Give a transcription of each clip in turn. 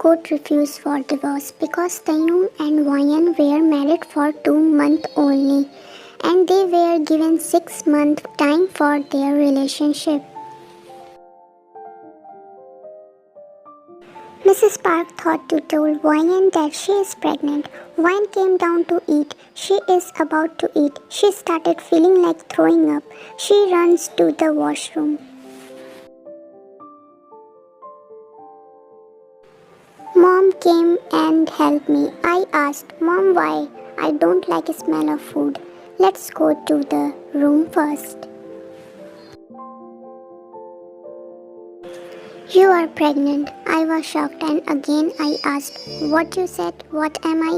court refused for divorce because Taehyung and Wayan were married for 2 months only and they were given 6 months time for their relationship. Mrs. Park thought to tell Wayan that she is pregnant. Wayan came down to eat. She is about to eat. She started feeling like throwing up. She runs to the washroom. Mom came and helped me. I asked, Mom, why? I don't like the smell of food. Let's go to the room first. You are pregnant. I was shocked and again I asked, what you said? What am I?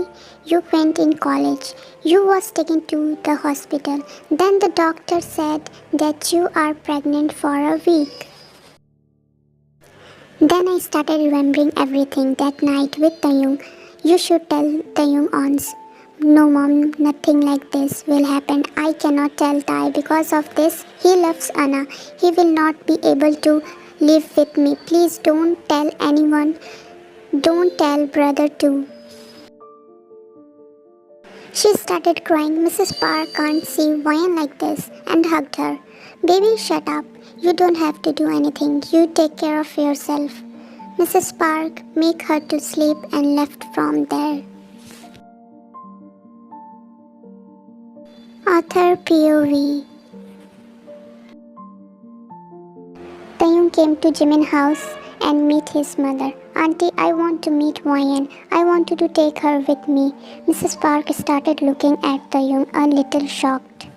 You went in college. You was taken to the hospital. Then the doctor said that you are pregnant for a week. Then I started remembering everything that night with Taehyung. You should tell Taehyung ons. No mom, nothing like this will happen. I cannot tell Tae because of this. He loves Anna. He will not be able to live with me. Please don't tell anyone. Don't tell brother too. She started crying. Mrs. Park can't see Wayan like this and hugged her. Baby, shut up. You don't have to do anything. You take care of yourself. Mrs. Park made her to sleep and left from there. Author POV. Taehyung came to Jimin's house and meet his mother. Auntie, I want to meet Wayan. I want you to take her with me. Mrs. Park started looking at Taehyung a little shocked.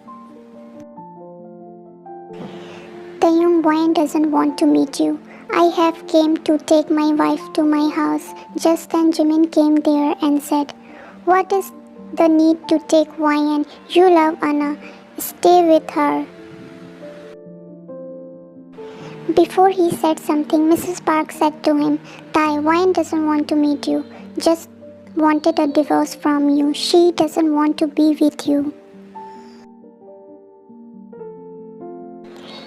Taehyung, Wayan doesn't want to meet you. I have came to take my wife to my house. Just then Jimin came there and said, what is the need to take Wayan? You love Anna. Stay with her. Before he said something, Mrs. Park said to him, Tae, Wayan doesn't want to meet you. Just wanted a divorce from you. She doesn't want to be with you.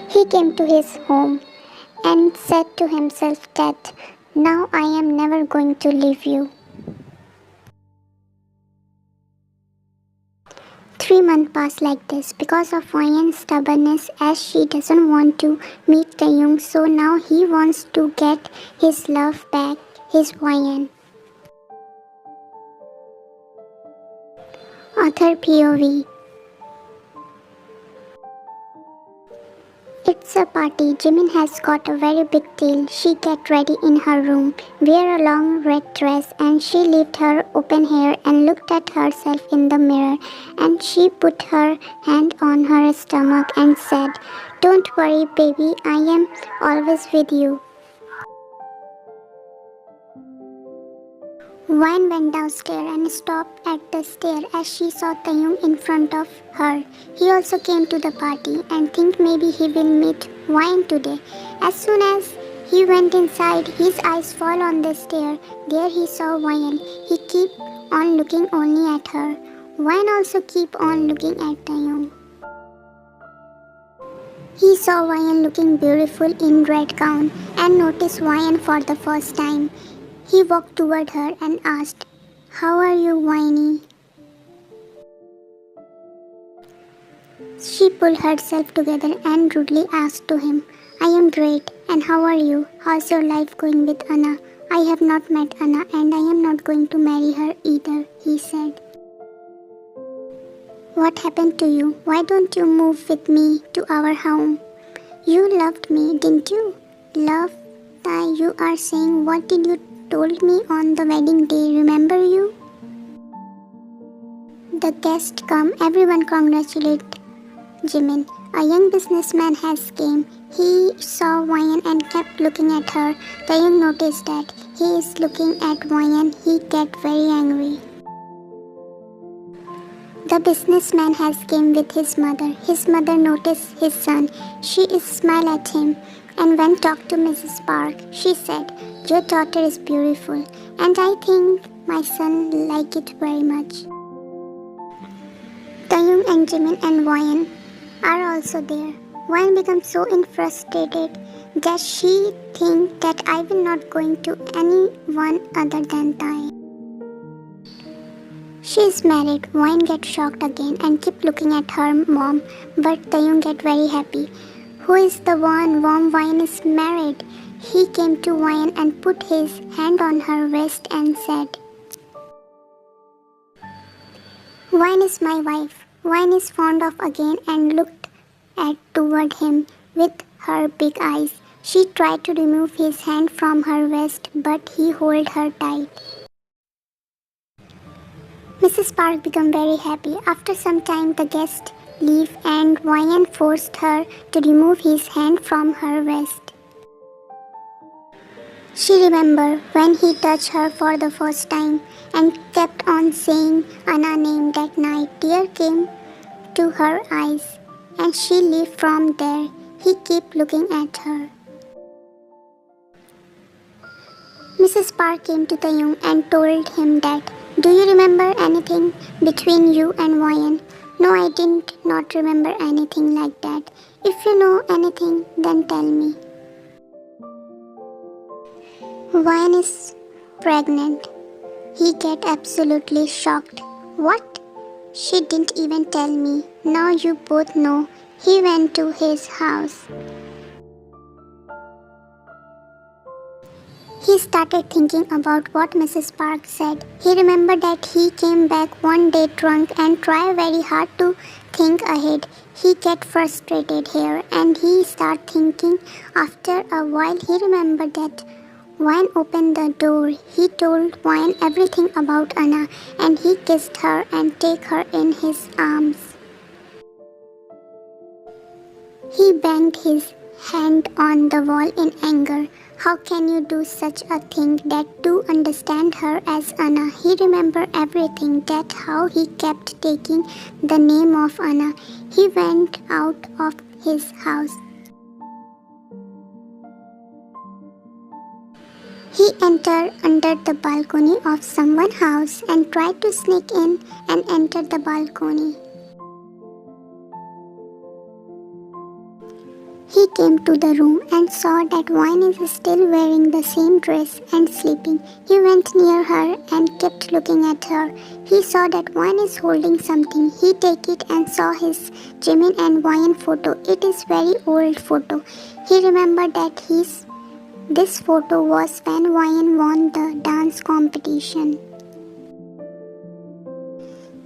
He came to his home and said to himself that now I am never going to leave you. 3 months passed like this because of Wayan's stubbornness as she doesn't want to meet Taehyung, so now he wants to get his love back, his Wayan. Author POV. It's a party. Jimin has got a very big deal. She get ready in her room, wear a long red dress and she lifted her open hair and looked at herself in the mirror and she put her hand on her stomach and said, don't worry baby, I am always with you. Wayan went downstairs and stopped at the stair as she saw Taehyung in front of her. He also came to the party and think maybe he will meet Wayan today. As soon as he went inside, his eyes fall on the stair. There he saw Wayan. He keep on looking only at her. Wayan also keep on looking at Taehyung. He saw Wayan looking beautiful in red gown and noticed Wayan for the first time. He walked toward her and asked, how are you, Wayne? She pulled herself together and rudely asked to him, I am great, and how are you? How's your life going with Anna? I have not met Anna and I am not going to marry her either, he said. What happened to you? Why don't you move with me to our home? You loved me, didn't you? Love? Tae, you are saying what did you told me on the wedding day, remember you? The guests come, everyone congratulate Jimin. A young businessman has came. He saw Wayan and kept looking at her. Taehyung noticed that he is looking at Wayan. He get very angry. The businessman has came with his mother. His mother noticed his son. She is smile at him and went talk to Mrs. Park. She said, your daughter is beautiful and I think my son like it very much. Taehyung and Jimin and Wayan are also there. Wayan becomes so frustrated Does she think that I will not going to anyone other than Tae? She is married. Wine gets shocked again and keep looking at her mom, but Taehyung get very happy. Who is the one? Wine is married. He came to Wine and put his hand on her waist and said, Wine is my wife. Wine is fond of again and looked at toward him with her big eyes. She tried to remove his hand from her waist, but he held her tight. Mrs. Park became very happy. After some time, the guests leave and Wyan forced her to remove his hand from her waist. She remembered when he touched her for the first time and kept on saying Anna's name that night. Tears came to her eyes and she left from there. He kept looking at her. Mrs. Park came to Taehyung and told him that, Do you remember anything between you and Wyan? No, I did not remember anything like that. If you know anything, then tell me. Wyan is pregnant. He get absolutely shocked. What? She didn't even tell me. Now you both know. He went to his house. He started thinking about what Mrs. Park said. He remembered that he came back one day drunk and tried very hard to think ahead. He get frustrated here and he started thinking. After a while he remembered that Wyan opened the door. He told Wyan everything about Anna and he kissed her and take her in his arms. He banged his hand on the wall in anger. How can you do such a thing that to understand her as Anna? He remembered everything, that how he kept taking the name of Anna. He went out of his house. He entered under the balcony of someone's house and tried to sneak in and enter the balcony. He came to the room and saw that Wyan is still wearing the same dress and sleeping. He went near her and kept looking at her. He saw that Wyan is holding something. He took it and saw his Jimin and Wyan photo. It is very old photo. He remembered that this photo was when Wyan won the dance competition.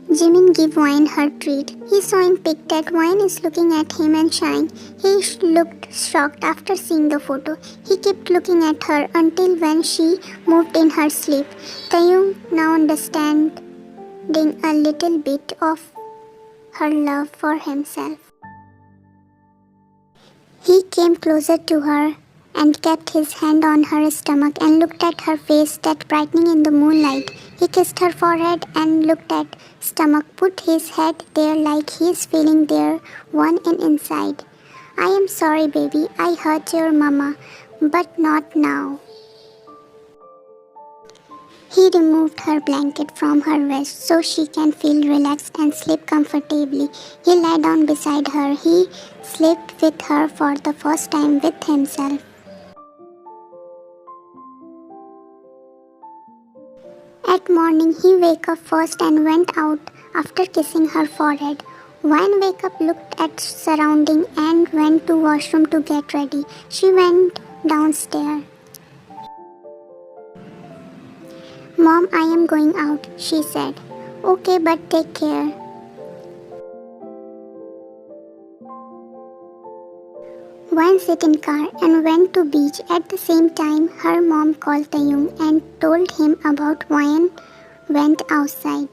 Jimin gave Wyan her treat. He saw in pic that Wyan is looking at him and shying. He looked shocked after seeing the photo. He kept looking at her until when she moved in her sleep. Taehyung, now understanding a little bit of her love for himself. He came closer to her and kept his hand on her stomach and looked at her face that brightening in the moonlight. He kissed her forehead and looked at stomach, put his head there like he is feeling there, one in inside. I am sorry, baby, I hurt your mama, but not now. He removed her blanket from her waist so she can feel relaxed and sleep comfortably. He lay down beside her. He slept with her for the first time with himself. At morning, he woke up first and went out after kissing her forehead. Wyan woke up, looked at surrounding and went to washroom to get ready. She went downstairs. Mom, I am going out, she said. Okay, but take care. Wyan sat in car and went to beach. At the same time, her mom called Taehyung and told him about Wyan went outside.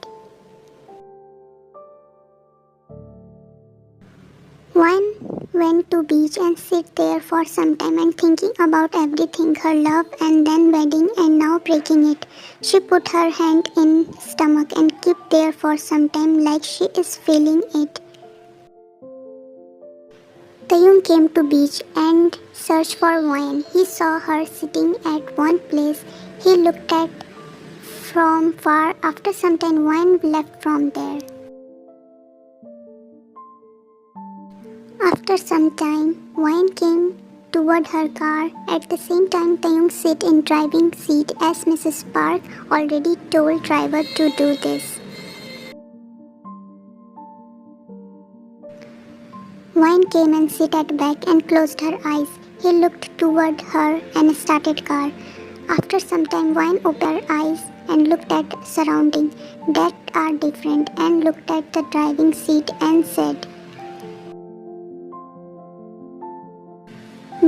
Wyan went to beach and sit there for some time and thinking about everything, her love and then wedding and now breaking it. She put her hand in stomach and kept there for some time like she is feeling it. Taehyung came to beach and searched for Wyan. He saw her sitting at one place. He looked at from far. After some time, Wyan left from there. After some time, Wyan came toward her car. At the same time, Taehyung sat in driving seat as Mrs. Park already told driver to do this. Wine came and sat at back and closed her eyes. He looked toward her and started car. After some time, Wine opened her eyes and looked at surroundings that are different and looked at the driving seat and said,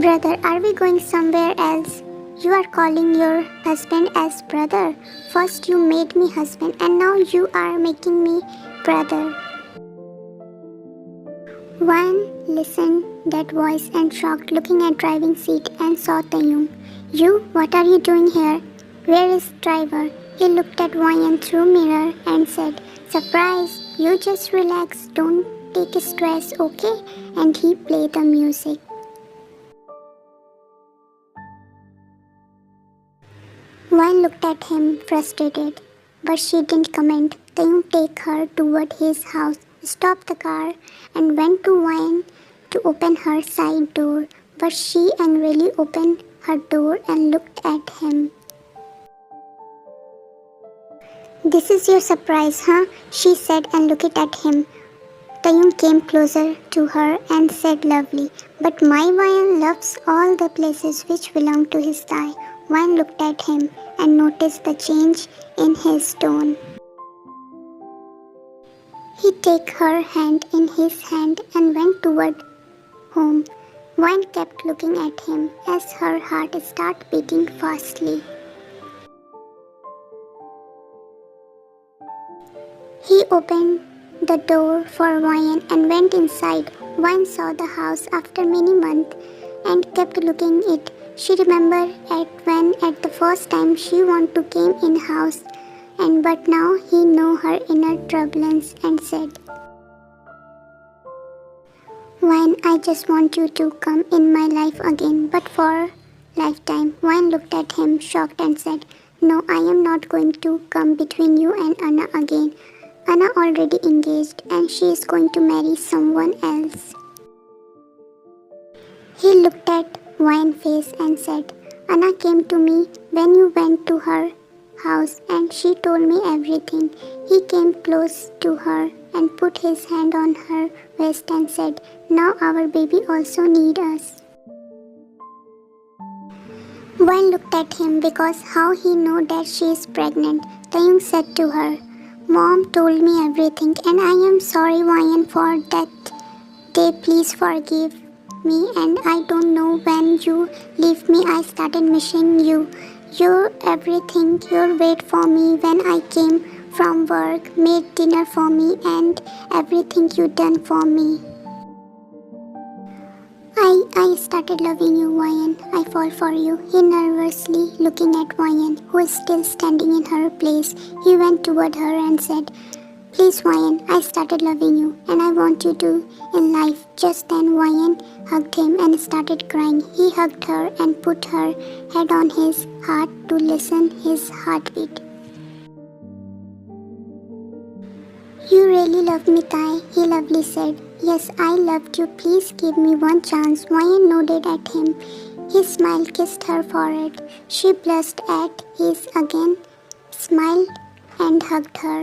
"Brother, are we going somewhere else? You are calling your husband as brother. First you made me husband and now you are making me brother." Wine listened that voice and shocked, looking at driving seat and saw Taehyung. "You, what are you doing here? Where is driver?" He looked at Wine through mirror and said, "Surprise, you just relax, don't take stress, okay?" And he played the music. Wine looked at him frustrated, but she didn't comment. Taehyung took her toward his house, stopped the car, and went to Wine to open her side door, but she angrily opened her door and looked at him. "This is your surprise, huh?" she said and looked at him. Taehyung came closer to her and said lovely, "But my Wine loves all the places which belong to his thigh." Wine looked at him and noticed the change in his tone. He took her hand in his hand and went toward home. Wine kept looking at him as her heart started beating fastly. He opened the door for Wine and went inside. Wine saw the house after many months and kept looking it. She remembered when at the first time she wanted to came in house, and but now he know her inner turbulence and said, "Wine, I just want you to come in my life again, but for lifetime." Wine looked at him shocked and said, "No, I am not going to come between you and Anna again. Anna already engaged and she is going to marry someone else." He looked at Wine's face and said, "Anna came to me when you went to her house and she told me everything." He came close to her and put his hand on her waist and said, "Now our baby also needs us." Wine looked at him because how he know that she is pregnant. Taehyung said to her, "Mom told me everything and I am sorry, Wine, for that day. Please forgive me, and I don't know when you leave me I started missing you. You're everything. You wait for me when I came from work, made dinner for me, and everything you done for me. I started loving you, Wyan. I fall for you." He nervously looking at Wyan, who is still standing in her place. He went toward her and said, "Please, Wyan, I started loving you and I want you to in life." Just then Wyan hugged him and started crying. He hugged her and put her head on his heart to listen his heartbeat. "You really love me, Tai," he lovely said. "Yes, I loved you. Please give me one chance." Wyan nodded at him. His smile kissed her forehead. She blushed at his again, smiled and hugged her.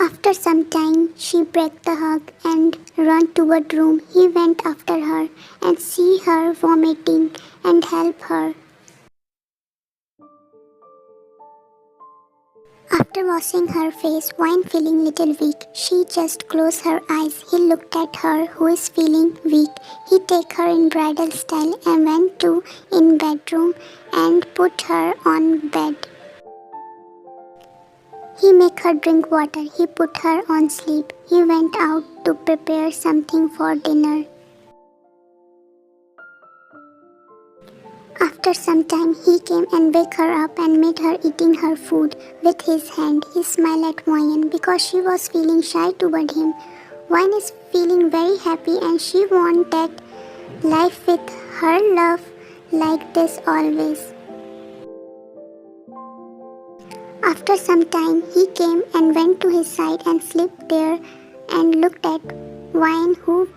After some time, she broke the hug and ran toward room. He went after her and see her vomiting and help her. After washing her face, Wine feeling little weak, she just closed her eyes. He looked at her who is feeling weak. He take her in bridal style and went to in bedroom and put her on bed. He make her drink water. He put her on sleep. He went out to prepare something for dinner. After some time, he came and woke her up and made her eating her food with his hand. He smiled at Wyan because she was feeling shy toward him. Wyan is feeling very happy and she want that life with her love like this always. After some time, he came and went to his side and slept there and looked at Wyan who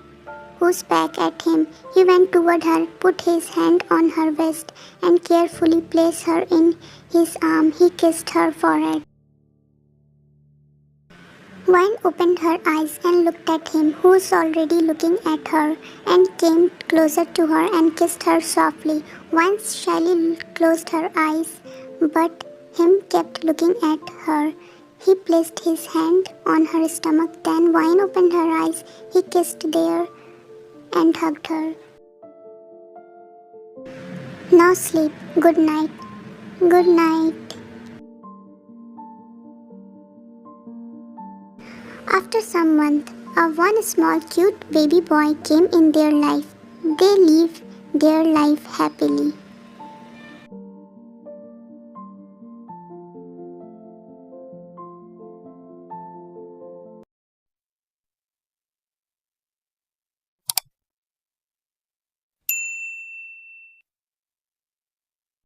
push back at him. He went toward her, put his hand on her waist, and carefully placed her in his arm. He kissed her forehead. Wine opened her eyes and looked at him, who was already looking at her, and came closer to her and kissed her softly. Wine shyly closed her eyes, but him kept looking at her. He placed his hand on her stomach, then Wine opened her eyes. He kissed there and hugged her. Now sleep. Good night. Good night. After some months, one small cute baby boy came in their life. They live their life happily.